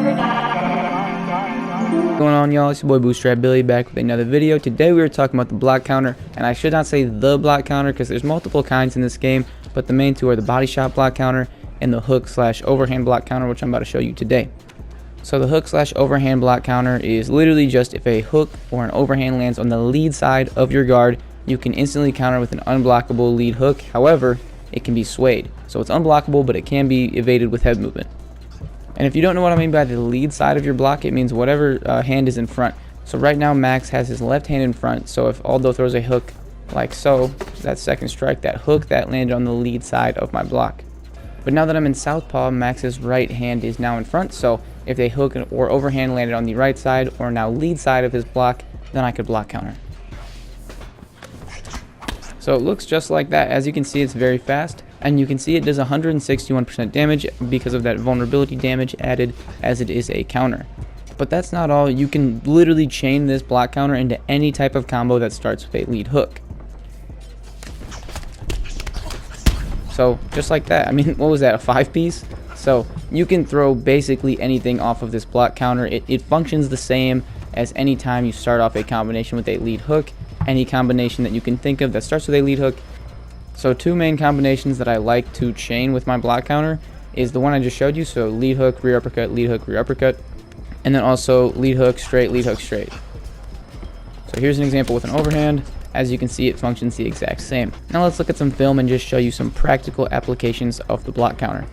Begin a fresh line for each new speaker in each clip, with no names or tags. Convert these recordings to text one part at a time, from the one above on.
What's going on, y'all? It's your boy BootStrapBilly back with another video. Today we were talking about the block counter, and I should not say the block counter because there's multiple kinds in this game, but the main two are the body shot block counter and the hook / overhand block counter, which I'm about to show you today. So the hook / overhand block counter is literally just if a hook or an overhand lands on the lead side of your guard, you can instantly counter with an unblockable lead hook. However, it can be swayed, so it's unblockable, but it can be evaded with head movement. And if you don't know what I mean by the lead side of your block, it means whatever hand is in front. So right now Max has his left hand in front, so if Aldo throws a hook like so, that second strike, that hook that landed on the lead side of my block. But now that I'm in southpaw, Max's right hand is now in front, so if a hook or overhand landed on the right side or now lead side of his block, then I could block counter. So it looks just like that. As you can see, it's very fast, and you can see it does 161% damage because of that vulnerability damage added, as it is a counter. But that's not all. You can literally chain this block counter into any type of combo that starts with a lead hook. So just like that, I mean, what was that, a 5-piece? So you can throw basically anything off of this block counter. It functions the same as any time you start off a combination with a lead hook. Any combination that you can think of that starts with a lead hook. So two main combinations that I like to chain with my block counter is the one I just showed you. So lead hook, rear uppercut, lead hook, rear uppercut, and then also lead hook, straight, lead hook, straight. So here's an example with an overhand. As you can see, it functions the exact same. Now let's look at some film and just show you some practical applications of the block counter.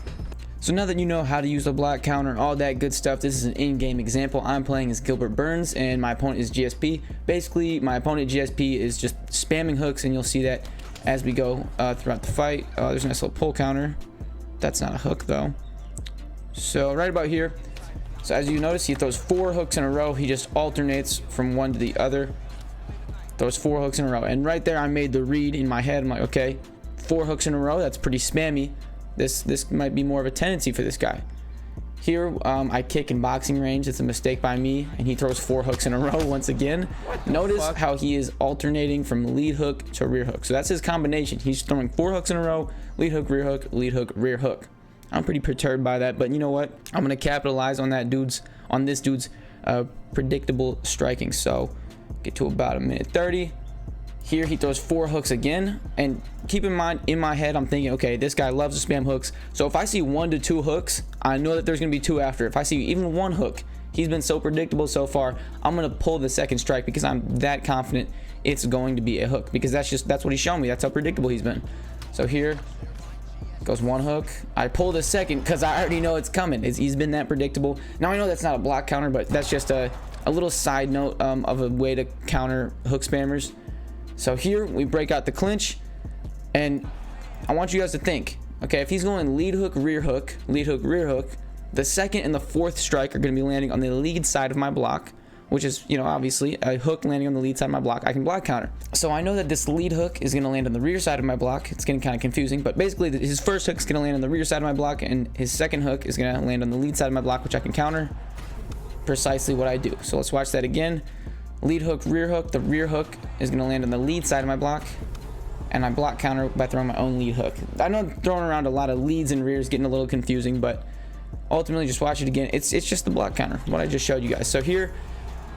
So now that you know how to use the block counter, all that good stuff, this is an in-game example. I'm playing as Gilbert Burns and my opponent is GSP. Basically, my opponent GSP is just spamming hooks, and you'll see that as we go throughout the fight. There's a nice little pull counter. That's not a hook though. So right about here, so as you notice, he throws 4 hooks in a row. He just alternates from one to the other. Throws 4 hooks in a row, and right there I made the read in my head. I'm like, okay, 4 hooks in a row, that's pretty spammy. This might be more of a tendency for this guy. Here, I kick in boxing range. It's a mistake by me, and he throws 4 hooks in a row once again. Notice how he is alternating from lead hook to rear hook. So that's his combination. He's throwing 4 hooks in a row, lead hook, rear hook, lead hook, rear hook. I'm pretty perturbed by that, but you know what? I'm gonna capitalize on this dude's predictable striking. So get to about 1:30. Here he throws 4 hooks again, and keep in mind, in my head I'm thinking, okay, this guy loves to spam hooks, so if I see 1 to 2 hooks, I know that there's gonna be 2 after. If I see even 1 hook, he's been so predictable so far, I'm gonna pull the second strike because I'm that confident it's going to be a hook, because that's what he's shown me. That's how predictable he's been. So here goes 1 hook, I pull the second because I already know it's coming. He's been that predictable. Now I know that's not a block counter, but that's just a little side note of a way to counter hook spammers. So here we break out the clinch, and I want you guys to think, okay, if he's going lead hook, rear hook, rear hook, the second and the 4th strike are going to be landing on the lead side of my block, which is, you know, obviously a hook landing on the lead side of my block. I can block counter. So I know that this lead hook is going to land on the rear side of my block. It's getting kind of confusing, but basically his first hook is going to land on the rear side of my block, and his second hook is going to land on the lead side of my block, which I can counter. Precisely what I do. So let's watch that again. Lead hook, rear hook. The rear hook is going to land on the lead side of my block, and I block counter by throwing my own lead hook. I know I'm throwing around a lot of leads and rears, getting a little confusing, but ultimately just watch it again. It's just the block counter, what I just showed you guys. So here,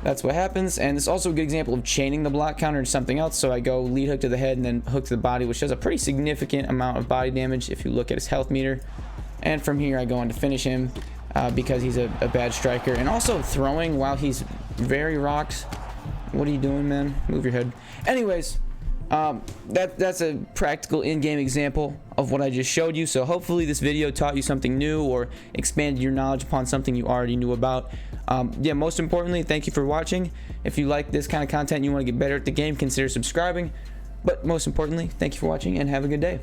that's what happens, and it's also a good example of chaining the block counter to something else. So I go lead hook to the head and then hook to the body, which does a pretty significant amount of body damage if you look at his health meter. And from here I go on to finish him because he's a bad striker, and also throwing while he's very rocked. What are you doing, man? Move your head. Anyways, that's a practical in-game example of what I just showed you. So hopefully this video taught you something new or expanded your knowledge upon something you already knew about. Yeah, most importantly, thank you for watching. If you like this kind of content and you want to get better at the game, consider subscribing. But most importantly, thank you for watching and have a good day.